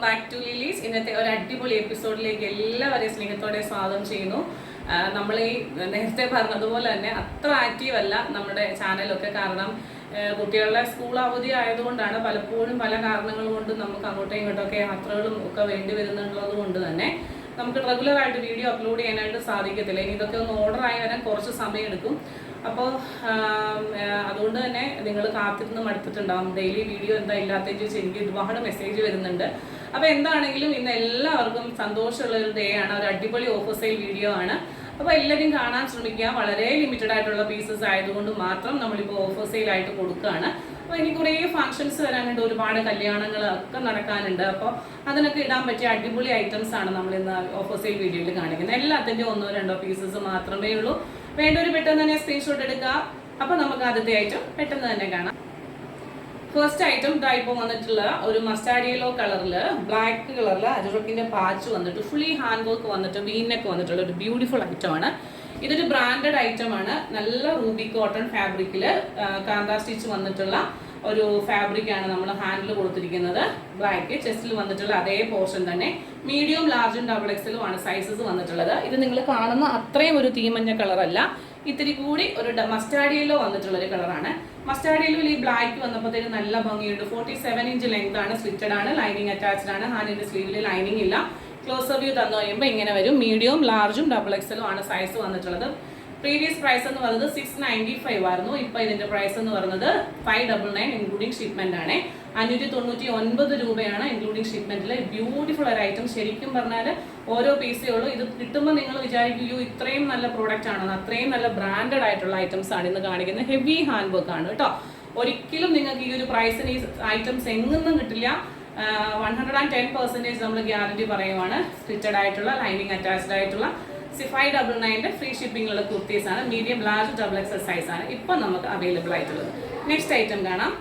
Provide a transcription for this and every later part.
Back to ലിലീസ്. ഇന്നത്തെ ഒരു അടിപൊളി എപ്പിസോഡിലേക്ക് എല്ലാവരെയും സ്നേഹത്തോടെ സ്വാഗതം ചെയ്യുന്നു. നമ്മൾ ഈ നേരത്തെ പറഞ്ഞതുപോലെ തന്നെ അത്ര ആക്റ്റീവ് അല്ല നമ്മുടെ ചാനലൊക്കെ. കാരണം കുട്ടികളുടെ സ്കൂൾ അവധി ആയതുകൊണ്ടാണ്. പലപ്പോഴും പല കാരണങ്ങൾ കൊണ്ട് നമുക്ക് അങ്ങോട്ടും ഇങ്ങോട്ടൊക്കെ യാത്രകളും ഒക്കെ വേണ്ടി വരുന്നുള്ളത് കൊണ്ട് തന്നെ നമുക്ക് റെഗുലറായിട്ട് വീഡിയോ അപ്ലോഡ് ചെയ്യാനായിട്ട് സാധിക്കത്തില്ല. ഇനി ഇതൊക്കെ ഒന്ന് ഓർഡർ ആയി വരാൻ കുറച്ച് സമയം എടുക്കും. അപ്പോൾ അതുകൊണ്ട് തന്നെ നിങ്ങൾ കാത്തിരുന്ന് മടുത്തിട്ടുണ്ടാകും. ഡെയിലി വീഡിയോ എന്താ ഇല്ലാത്തതെന്ന് ചോദിച്ചാൽ എനിക്ക് ഒരുപാട് മെസ്സേജ് വരുന്നുണ്ട്. അപ്പോൾ എന്താണെങ്കിലും ഇന്ന് എല്ലാവർക്കും സന്തോഷമുള്ള ഒരു ഡേ ആണ്. ഒരു അടിപൊളി ഓഫർ സെയിൽ വീഡിയോ ആണ്. അപ്പോൾ എല്ലാവരും കാണാൻ ശ്രമിക്കുക. വളരെ ലിമിറ്റഡ് ആയിട്ടുള്ള പീസസ് ആയതുകൊണ്ട് മാത്രം നമ്മളിപ്പോൾ ഓഫർ സെയിലായിട്ട് കൊടുക്കുകയാണ്. അപ്പോൾ ഇനി കുറേ ഫങ്ഷൻസ് വരാനുണ്ട്, ഒരുപാട് കല്യാണങ്ങൾ ഒക്കെ നടക്കാനുണ്ട്. അപ്പോൾ അതിനൊക്കെ ഇടാൻ പറ്റിയ അടിപൊളി ഐറ്റംസ് ആണ് നമ്മൾ ഇന്ന് ഓഫർ സെയിൽ വീഡിയോയിൽ കാണിക്കുന്നത്. എല്ലാത്തിൻ്റെയും 1-2 പീസസ് മാത്രമേ ഉള്ളൂ. വേണ്ടൊരു പെട്ടെന്ന് തന്നെ സ്ക്രീൻഷോട്ട് എടുക്കുക. അപ്പോൾ നമുക്ക് ആദ്യത്തെ ഐറ്റം പെട്ടെന്ന് തന്നെ കാണാം. ഫസ്റ്റ് ഐറ്റം ഇതാ ഇപ്പോൾ വന്നിട്ടുള്ള ഒരു മസ്റ്റാർഡ് യെല്ലോ കളറിൽ ബ്ലാക്ക് കളറിൽ അജറക്കിന്റെ പാച്ച് വന്നിട്ട് ഫുള്ളി ഹാൻഡ് വർക്ക് വന്നിട്ട് വീനെക്ക് വന്നിട്ടുള്ള ഒരു ബ്യൂട്ടിഫുൾ ഐറ്റം ആണ്. ഇതൊരു ബ്രാൻഡഡ് ഐറ്റം ആണ്. നല്ല റൂബി കോട്ടൺ ഫാബ്രിക്കിൽ കാന്താ സ്റ്റിച്ച് വന്നിട്ടുള്ള ഒരു ഫാബ്രിക് ആണ് നമ്മൾ ഹാൻഡിൽ കൊടുത്തിരിക്കുന്നത്. ബ്ലാക്ക് ചെസ്റ്റിൽ വന്നിട്ടുള്ള അതേ പോർഷൻ തന്നെ. മീഡിയം, ലാർജും ഡബിൾ എക്സലും ആണ് സൈസസ് വന്നിട്ടുള്ളത്. ഇത് നിങ്ങൾ കാണുന്ന അത്രയും ഒരു തീമഞ്ഞ കളറല്ല, ഇത്തിരി കൂടി ഒരു മസ്റ്റാർഡ് യെല്ലോ വന്നിട്ടുള്ള ഒരു കളറാണ്. മസ്റ്റാർഡ് യെല്ലോയിൽ ഈ ബ്ലാക്ക് വന്നപ്പോഴത്തേക്ക് നല്ല ഭംഗിയുണ്ട്. 47 ഇഞ്ച് ലെങ്ത് ആണ്, സ്ലിറ്റഡ് ആണ്, ലൈനിങ് അറ്റാച്ച്ഡ് ആണ്. ഹാൻഡിന്റെ സ്ലീവിൽ ലൈനിങ് ഇല്ല. ക്ലോസർ വ്യൂ തന്നു കഴിയുമ്പോൾ ഇങ്ങനെ വരും. മീഡിയം, ലാർജും ഡബിൾ എക്സലും ആണ് സൈസ് വന്നിട്ടുള്ളത്. പ്രീവിയസ് പ്രൈസ് എന്ന് പറയുന്നത് 695 ആയിരുന്നു. ഇപ്പൊ ഇതിന്റെ പ്രൈസ് എന്ന് പറയുന്നത് 599 ഇൻക്ലൂഡിംഗ് ഷിപ്മെന്റ് ആണ്. 599 രൂപയാണ് ഇൻക്ലൂഡിംഗ് ഷിപ്മെന്റിൽ. ബ്യൂട്ടിഫുൾ ഒരു ഐറ്റം. ശരിക്കും പറഞ്ഞാൽ ഓരോ പീസേ ഉള്ളൂ. ഇത് കിട്ടുമ്പോൾ നിങ്ങൾ വിചാരിക്കൂ ഇത്രയും നല്ല പ്രോഡക്റ്റ് ആണോ. അത്രയും നല്ല ബ്രാൻഡഡ് ആയിട്ടുള്ള ഐറ്റംസ് ആണ് ഇന്ന് കാണിക്കുന്നത്. ഹെവി ഹാൻഡ് വർക്ക് ആണ് കേട്ടോ. ഒരിക്കലും നിങ്ങൾക്ക് ഈ ഒരു പ്രൈസിന് ഈ ഐറ്റംസ് എങ്ങൊന്നും കിട്ടില്ല. 110% നമ്മൾ ഗ്യാരണ്ടി പറയുവാണ്. സ്റ്റിച്ചഡ് ആയിട്ടുള്ള, ലൈനിങ് അറ്റാച്ച്ഡ് ആയിട്ടുള്ള 599 ഫ്രീ ഷിപ്പിംഗിലുള്ള കുർത്തീസ് ആണ്. Medium, large, double XL size ആണ് ഇപ്പം നമുക്ക് അവൈലബിൾ ആയിട്ടുള്ളത്. നെക്സ്റ്റ് ഐറ്റം കാണാം.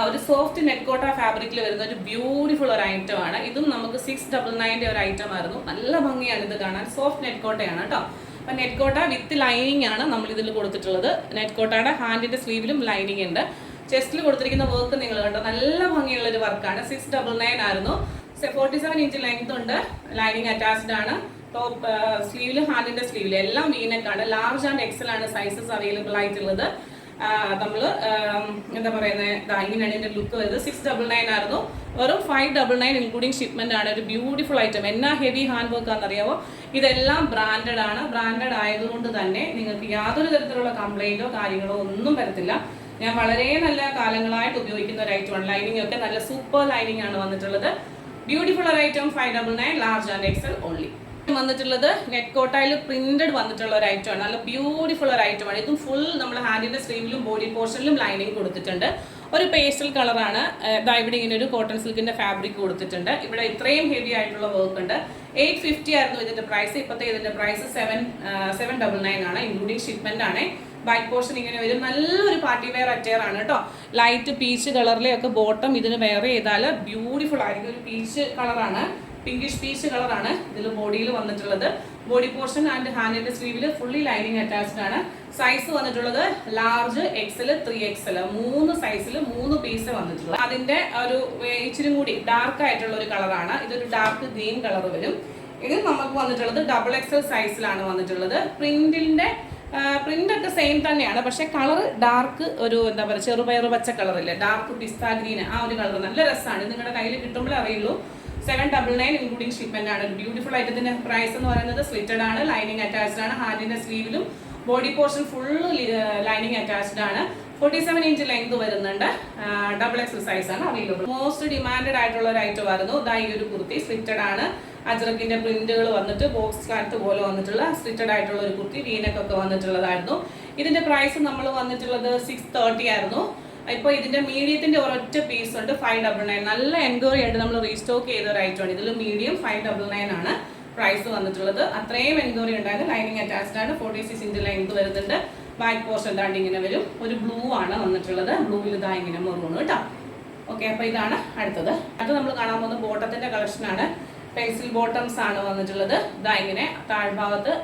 ഒരു സോഫ്റ്റ് നെറ്റ്കോട്ട ഫാബ്രിക്കിൽ വരുന്ന ഒരു ബ്യൂട്ടിഫുൾ ഒരു ഐറ്റം ആണ്. ഇതും നമുക്ക് 699 ഒരു ഐറ്റം ആയിരുന്നു. നല്ല ഭംഗിയാണ് ഇത് കാണാൻ. സോഫ്റ്റ് നെറ്റ്കോട്ടയാണ് കേട്ടോ. അപ്പം നെറ്റ്കോട്ട വിത്ത് ലൈനിങ് ആണ് നമ്മൾ ഇതിൽ കൊടുത്തിട്ടുള്ളത്. നെറ്റ്കോട്ടയുടെ ഹാൻഡിന്റെ സ്ലീവിലും ലൈനിങ് ഉണ്ട്. ചെസ്റ്റിൽ കൊടുത്തിരിക്കുന്ന വർക്ക് നിങ്ങൾ കണ്ടോ, നല്ല ഭംഗിയുള്ള ഒരു വർക്കാണ്. 699 ആയിരുന്നു. 47 ഇഞ്ച് ലെങ്ത് ഉണ്ട്, ലൈനിങ് അറ്റാച്ച്ഡ് ആണ്. ടോപ്പ് സ്ലീവില്, ഹാൻഡിന്റെ സ്ലീവില് എല്ലാം വീനെക്കാണ്. ലാർജ് ആൻഡ് എക്സൽ ആണ് സൈസസ് അവൈലബിൾ ആയിട്ടുള്ളത്. നമ്മൾ എന്താ പറയുന്നത്, ഇങ്ങനെയാണ് ഇതിന്റെ ലുക്ക് വരുന്നത്. 699 ആയിരുന്നു. വെറും 599 ഇൻക്ലൂഡിംഗ് ഷിപ്മെന്റ് ആണ്. ഒരു ബ്യൂട്ടിഫുൾ ഐറ്റം. എന്നാ ഹെവി ഹാൻഡ് വർക്ക് ആണെന്നറിയാവോ. ഇതെല്ലാം ബ്രാൻഡഡ് ആണ്. ബ്രാൻഡഡ് ആയതുകൊണ്ട് തന്നെ നിങ്ങൾക്ക് യാതൊരു തരത്തിലുള്ള കംപ്ലൈന്റോ കാര്യങ്ങളോ ഒന്നും വരത്തില്ല. ഞാൻ വളരെ നല്ല കാലങ്ങളായിട്ട് ഉപയോഗിക്കുന്ന ഒരു ഐറ്റമാണ്. ലൈനിങ് ഒക്കെ നല്ല സൂപ്പർ ലൈനിങ് ആണ് വന്നിട്ടുള്ളത്. ബ്യൂട്ടിഫുൾ ഒരു item. 599 large and Excel only. വന്നിട്ടുള്ളത് നെറ്റ്കോട്ടയിൽ പ്രിന്റഡ് വന്നിട്ടുള്ള ഒരു ഐറ്റം ആണ്. നല്ല ബ്യൂട്ടിഫുൾ ഒരു ഐറ്റം ആണ്. ഇതും ഫുൾ നമ്മൾ ഹാൻഡിന്റെ സ്ലീവിലും ബോഡി പോർഷനിലും ലൈനിങ് കൊടുത്തിട്ടുണ്ട്. ഒരു പേസ്റ്റൽ കളറാണ്. ഇവിടെ ഇങ്ങനെ ഒരു കോട്ടൺ സിൽക്കിന്റെ ഫാബ്രിക് കൊടുത്തിട്ടുണ്ട്. ഇവിടെ ഇത്രയും ഹെവി ആയിട്ടുള്ള വർക്ക് ഉണ്ട്. 850 ആയിരുന്നു ഇതിന്റെ പ്രൈസ്. ഇപ്പോഴത്തെ ഇതിന്റെ പ്രൈസ് 799 ആണ് ഇൻക്ലൂഡിംഗ് ഷിപ്മെന്റ് ആണ്. ബാക്ക് പോർഷൻ ഇങ്ങനെ വരും. നല്ലൊരു പാർട്ടി വെയർ അറ്റയർ ആണ് കേട്ടോ. ലൈറ്റ് പീച്ച് കളറിലെയൊക്കെ ബോട്ടം ഇതിന് വെയർ ചെയ്താൽ ബ്യൂട്ടിഫുൾ ആയിരിക്കും. ഒരു പീച്ച് കളറാണ്, പിങ്കിഷ് പീച്ച് കളറാണ് ഇതിൽ ബോഡിയിൽ വന്നിട്ടുള്ളത്. ബോഡി പോർഷൻ ആൻഡ് ഹാൻഡിന്റെ സ്ലീവിൽ ഫുള്ളി ലൈനിങ് അറ്റാച്ച്ഡ് ആണ്. സൈസ് വന്നിട്ടുള്ളത് ലാർജ്, എക്സൽ, 3XL 3 സൈസിൽ 3 പീസ് വന്നിട്ടുള്ളത്. അതിന്റെ ഒരു ഇച്ചിരി കൂടി ഡാർക്ക് ആയിട്ടുള്ള ഒരു കളറാണ്. ഇതൊരു ഡാർക്ക് ഗ്രീൻ കളർ വരും. ഇത് നമുക്ക് വന്നിട്ടുള്ളത് ഡബിൾ എക്സൽ സൈസിലാണ് വന്നിട്ടുള്ളത്. പ്രിന്റ് ഒക്കെ സെയിം തന്നെയാണ്, പക്ഷെ കളർ ഡാർക്ക്, ഒരു എന്താ പറയുക ചെറുപയർ പച്ച കളറില്ലേ, ഡാർക്ക് പിസ്ത ഗ്രീൻ, ആ ഒരു കളർ നല്ല രസമാണ്. നിങ്ങളുടെ കയ്യിൽ കിട്ടുമ്പോഴേ അറിയുള്ളൂ. 799 ഇൻക്ലൂഡിംഗ് ഷിപ്മെന്റ് ആണ്. ഒരു ബ്യൂട്ടിഫുൾ ഐറ്റത്തിന്റെ പ്രൈസ് എന്ന് പറയുന്നത് സ്ലിറ്റഡ് ആണ്, ലൈനിങ് അറ്റാച്ച്ഡ് ആണ്. ഹാൻഡിന്റെ സ്ലീവിലും body portion full lining attached ആണ്. 47 ഇഞ്ച് ലെങ്ത് വരുന്നുണ്ട്. ഡബിൾ എക്സൽ സൈസ് ആണ് അവൈലബിൾ. മോസ്റ്റ് ഡിമാൻഡഡ് ആയിട്ടുള്ള ഒരു ഐറ്റം ആയിരുന്നു. ഈ ഒരു കുർത്തി സ്ലിറ്റഡ് ആണ്. അജ്രക്കിന്റെ പ്രിന്റുകൾ വന്നിട്ട് ബോക്സ് കാറ്റ് പോലെ വന്നിട്ടുള്ള സ്ലിറ്റഡ് ആയിട്ടുള്ള ഒരു കുർത്തി, വീനക്കൊക്കെ വന്നിട്ടുള്ളതായിരുന്നു. ഇതിന്റെ പ്രൈസ് നമ്മൾ വന്നിട്ടുള്ളത് 630 ആയിരുന്നു. ഇപ്പോൾ ഇതിന്റെ മീഡിയത്തിന്റെ ഒരൊറ്റ പീസ് ഉണ്ട്, 599. നല്ല എൻക്വയറി ആയിട്ട് നമ്മൾ റീസ്റ്റോക്ക് ചെയ്ത ഒരു ഐറ്റമാണ്. ഇതിൽ മീഡിയം 599 ആണ് പ്രൈസ് വന്നിട്ടുള്ളത്. അത്രയും എൻക്വയറി ഉണ്ടായിരുന്നു. ലൈനിങ് അറ്റാച്ച്ഡ് ആണ്. 46 ഇഞ്ച് ലെങ്ത് വരുന്നുണ്ട്. ബാക്ക് പോർഷൻ ദാണ്ട് ഇങ്ങനെ വരും. ഒരു ബ്ലൂ ആണ് വന്നിട്ടുള്ളത്. ബ്ലൂവിൽ ഇതാ ഇങ്ങനെ മെറൂൺ കേട്ടോ. ഓക്കെ, അപ്പോൾ ഇതാണ് അടുത്തത്. അത് നമ്മൾ കാണാൻ പോകുന്ന ബോട്ടത്തിന്റെ കളക്ഷനാണ്. പെൻസിൽ ബോട്ടംസ് ആണ് വന്നിട്ടുള്ളത്. ഇങ്ങനെ താഴ്ഭാഗത്ത്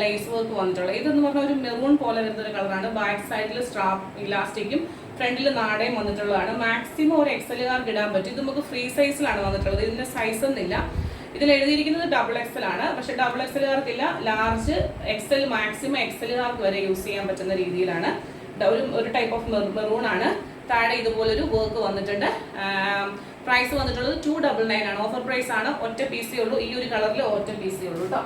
ലേസ് വർക്ക് വന്നിട്ടുള്ളത്. ഇതെന്ന് പറഞ്ഞാൽ ഒരു മെറൂൺ പോലെ വരുന്ന ഒരു കളറാണ്. ബാക്ക് സൈഡിൽ സ്ട്രാപ്പ് ഇലാസ്റ്റിക്കും ഫ്രണ്ടിൽ നാടയും വന്നിട്ടുള്ളതാണ്. മാക്സിമം ഒരു എക്സലുകാർക്ക് ഇടാൻ പറ്റും. ഇത് നമുക്ക് ഫ്രീ സൈസിലാണ് വന്നിട്ടുള്ളത്. ഇതിൻ്റെ സൈസ് ഒന്നുമില്ല. ഇതിൽ എഴുതിയിരിക്കുന്നത് XXL ആണ്. പക്ഷെ XXLകാർക്കില്ല. ലാർജ്, XL, മാക്സിമം XLകാർക്ക് വരെ യൂസ് ചെയ്യാൻ പറ്റുന്ന രീതിയിലാണ്. ഒരു ടൈപ്പ് ഓഫ് മെറൂൺ ആണ്. താഴെ ഇതുപോലൊരു വർക്ക് വന്നിട്ടുണ്ട്. പ്രൈസ് വന്നിട്ടുള്ളത് 299 ആണ്. ഓഫർ പ്രൈസ് ആണ്. ഒറ്റ പീസേ ഉള്ളൂ. ഈ ഒരു കളറിൽ ഒറ്റ പീസേ ഉള്ളൂ കേട്ടോ.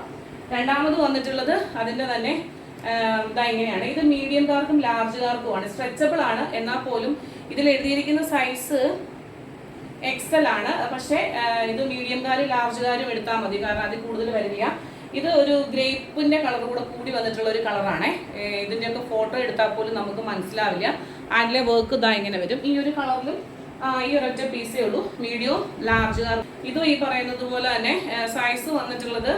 രണ്ടാമത് വന്നിട്ടുള്ളത് അതിൻ്റെ തന്നെ ഇതാ ഇങ്ങനെയാണ്. ഇത് മീഡിയംകാർക്കും ലാർജുകാർക്കുമാണ്. സ്ട്രെച്ചബിൾ ആണ്. എന്നാൽ പോലും ഇതിൽ എഴുതിയിരിക്കുന്ന സൈസ് XL ആണ്. പക്ഷേ ഇത് മീഡിയംകാരും ലാർജുകാരും എടുത്താൽ മതി, കാരണം അതിൽ കൂടുതൽ വരില്ല. ഇത് ഒരു ഗ്രേപ്പിന്റെ കളർ കൂടെ കൂടി വന്നിട്ടുള്ള ഒരു കളറാണ്. ഇതിൻ്റെയൊക്കെ ഫോട്ടോ എടുത്താൽ പോലും നമുക്ക് മനസ്സിലാവില്ല. അതിലെ വർക്ക് ഇതാ ഇങ്ങനെ വരും. ഈ ഒരു കളറിലും ഈ ഒരൊറ്റ പീസേ ഉള്ളൂ. മീഡിയം, ലാർജുകാർ. ഇതും ഈ പറയുന്നത് പോലെ തന്നെ സൈസ് വന്നിട്ടുള്ളത്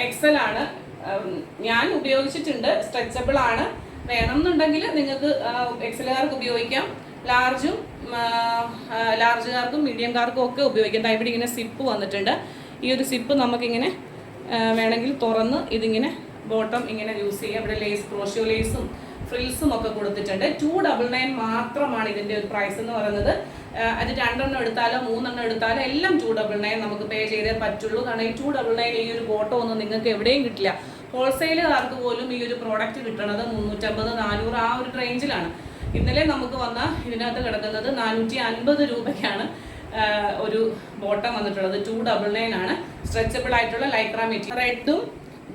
XL ആണ്. ഞാൻ ഉപയോഗിച്ചിട്ടുണ്ട്. സ്ട്രെച്ചബിൾ ആണ്. വേണമെന്നുണ്ടെങ്കിൽ നിങ്ങൾക്ക് XLകാർക്ക് ഉപയോഗിക്കാം. ലാർജുകാർക്കും മീഡിയംകാർക്കും ഒക്കെ ഉപയോഗിക്കാം. ഇവിടെ ഇങ്ങനെ സിപ്പ് വന്നിട്ടുണ്ട്. ഈ ഒരു സിപ്പ് നമുക്കിങ്ങനെ വേണമെങ്കിൽ തുറന്ന് ഇതിങ്ങനെ ബോട്ടം ഇങ്ങനെ യൂസ് ചെയ്യാം. ഇവിടെ ലേസ്, ക്രോഷ്യോ ലേസും ഫ്രിൽസും ഒക്കെ കൊടുത്തിട്ടുണ്ട്. 299 മാത്രമാണ് ഇതിൻ്റെ ഒരു പ്രൈസ് എന്ന് പറയുന്നത്. അത് 2 എണ്ണം എടുത്താലോ 3 എണ്ണം എടുത്താലോ എല്ലാം 299 നമുക്ക് പേ ചെയ്തേ പറ്റുള്ളൂ. കാരണം ഈ 299 ഈ ഒരു ബോട്ടം ഒന്നും നിങ്ങൾക്ക് എവിടെയും കിട്ടില്ല. ഹോൾസെയിലുകാർക്ക് പോലും ഈ ഒരു പ്രോഡക്റ്റ് കിട്ടുന്നത് 350, 400 ആ ഒരു റേഞ്ചിലാണ്. ഇന്നലെ നമുക്ക് വന്ന ഇതിനകത്ത് കിടക്കുന്നത് 450 രൂപയ്ക്കാണ് ഒരു ബോട്ടം വന്നിട്ടുള്ളത്. 299 ആണ്. സ്ട്രെച്ചബിൾ ആയിട്ടുള്ള ലൈക്ര മെറ്റീരിയൽ. റെഡും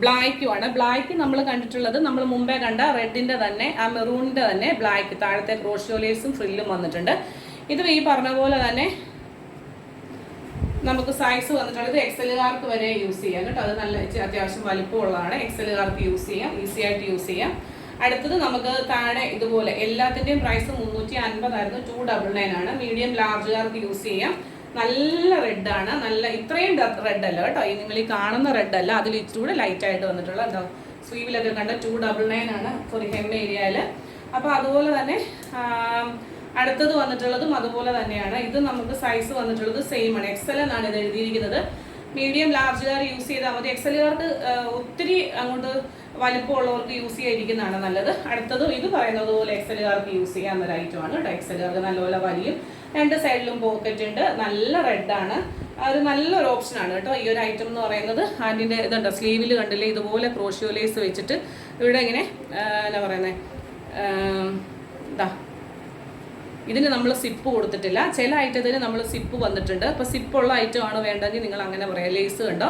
ബ്ലാക്കും ആണ്. ബ്ലാക്ക് നമ്മൾ കണ്ടിട്ടുള്ളത് നമ്മൾ മുമ്പേ കണ്ട റെഡിൻ്റെ തന്നെ, ആ മെറൂണിൻ്റെ തന്നെ ബ്ലാക്ക്. താഴത്തെ ക്രോഷ്യോലേസും ഫ്രില്ലും വന്നിട്ടുണ്ട്. ഇത് ഈ പറഞ്ഞ പോലെ തന്നെ നമുക്ക് സൈസ് വന്നിട്ടുള്ളത് XLകാർക്ക് വരെ യൂസ് ചെയ്യാം കേട്ടോ. അത് നല്ല അത്യാവശ്യം വലിപ്പമുള്ളതാണ്. XLകാർക്ക് യൂസ് ചെയ്യാം, ഈസി ആയിട്ട് യൂസ് ചെയ്യാം. അടുത്തത് നമുക്ക് താഴെ ഇതുപോലെ എല്ലാത്തിൻ്റെയും പ്രൈസ് 350 ആയിരുന്നു. 299 ആണ്. മീഡിയം, ലാർജുകാർക്ക് യൂസ് ചെയ്യാം. നല്ല റെഡാണ്. നല്ല ഇത്രയും റെഡ് അല്ല കേട്ടോ. നിങ്ങൾ ഈ കാണുന്ന റെഡ് അല്ല, അതിൽ ഇച്ചിരൂടെ ലൈറ്റ് ആയിട്ട് വന്നിട്ടുള്ള എന്താ സ്ലീവിലൊക്കെ കണ്ട 299 ആണ് ഫോർ ഹെം ഏരിയയിൽ. അപ്പോൾ അതുപോലെ തന്നെ അടുത്തത് വന്നിട്ടുള്ളതും അതുപോലെ തന്നെയാണ്. ഇത് നമുക്ക് സൈസ് വന്നിട്ടുള്ളത് സെയിം ആണ്. XL എന്നാണ് ഇത് എഴുതിയിരിക്കുന്നത്. മീഡിയം, ലാർജുകാർ യൂസ് ചെയ്താൽ മതി. XLകാർക്ക് ഒത്തിരി അങ്ങോട്ട് വലിപ്പമുള്ളവർക്ക് യൂസ് ചെയ്യാതിരിക്കുന്നതാണ് നല്ലത്. അടുത്തതും ഇത് പറയുന്നത് പോലെ XLകാർക്ക് യൂസ് ചെയ്യാവുന്ന ഒരു ഐറ്റമാണ് കേട്ടോ. XLകാർക്ക് നല്ലപോലെ വലിയും, 2 സൈഡിലും പോക്കറ്റ് ഉണ്ട്. നല്ല റെഡാണ്. ഒരു നല്ലൊരു ഓപ്ഷനാണ് കേട്ടോ ഈ ഒരു ഐറ്റം എന്ന് പറയുന്നത്. അതിൻ്റെ ഇതുണ്ട്, സ്ലീവിൽ കണ്ടില്ലേ ഇതുപോലെ ക്രോഷ്യോ ലേസ് വെച്ചിട്ട് ഇവിടെ ഇങ്ങനെ എന്താ പറയുന്നത്, ഇതാ ഇതിന് നമ്മൾ സിപ്പ് കൊടുത്തിട്ടില്ല. ചില ഐറ്റത്തിന് നമ്മൾ സിപ്പ് വന്നിട്ടുണ്ട്. അപ്പോൾ സിപ്പുള്ള ഐറ്റമാണ് വേണ്ടെങ്കിൽ നിങ്ങൾ അങ്ങനെ പറയാം. ലേസ് കണ്ടോ,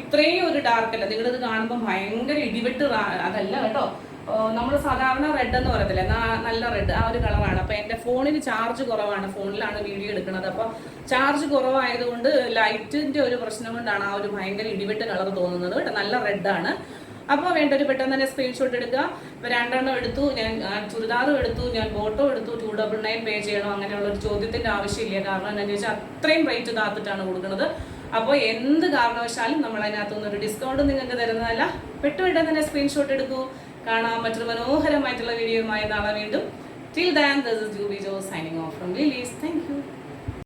ഇത്രയും ഒരു ഡാർക്ക് അല്ല. നിങ്ങളിത് കാണുമ്പോൾ ഭയങ്കര ഇടിവെട്ട് അതല്ല കേട്ടോ. നമ്മൾ സാധാരണ റെഡ് എന്ന് പറയത്തില്ല, നല്ല റെഡ് ആ ഒരു കളറാണ്. അപ്പോൾ എൻ്റെ ഫോണിന് ചാർജ് കുറവാണ്. ഫോണിലാണ് വീഡിയോ എടുക്കുന്നത്. അപ്പോൾ ചാർജ് കുറവായതുകൊണ്ട് ലൈറ്റിൻ്റെ ഒരു പ്രശ്നം കൊണ്ടാണ് ആ ഒരു ഭയങ്കര ഇടിവെട്ട് കളർ തോന്നുന്നത് കേട്ടോ. നല്ല റെഡാണ്. അപ്പോൾ വേണ്ടൊരു പെട്ടെന്ന് തന്നെ സ്ക്രീൻഷോട്ട് എടുക്കുക. ഇപ്പോൾ 2 എണ്ണം എടുത്തു, ഞാൻ ചുരിദാറും എടുത്തു, ഞാൻ ബോട്ടോ എടുത്തു, 299 പേ ചെയ്യണോ അങ്ങനെയുള്ളൊരു ചോദ്യത്തിൻ്റെ ആവശ്യമില്ല. കാരണം എന്താണെന്ന് വെച്ചാൽ അത്രയും റേറ്റ് താത്തിട്ടാണ് കൊടുക്കുന്നത്. അപ്പോൾ എന്ത് കാരണവശാലും നമ്മൾ അതിനകത്തുനിന്ന് ഒരു ഡിസ്കൗണ്ട് നിങ്ങൾക്ക് തരുന്നതല്ല. പെട്ടെന്ന് തന്നെ സ്ക്രീൻഷോട്ട് എടുക്കൂ. കാണാം മറ്റൊരു മനോഹരമായിട്ടുള്ള വീഡിയോയുമായി നാളെ വീണ്ടും. Till then, this is Juby Jo signing off from Lilies. Thank you.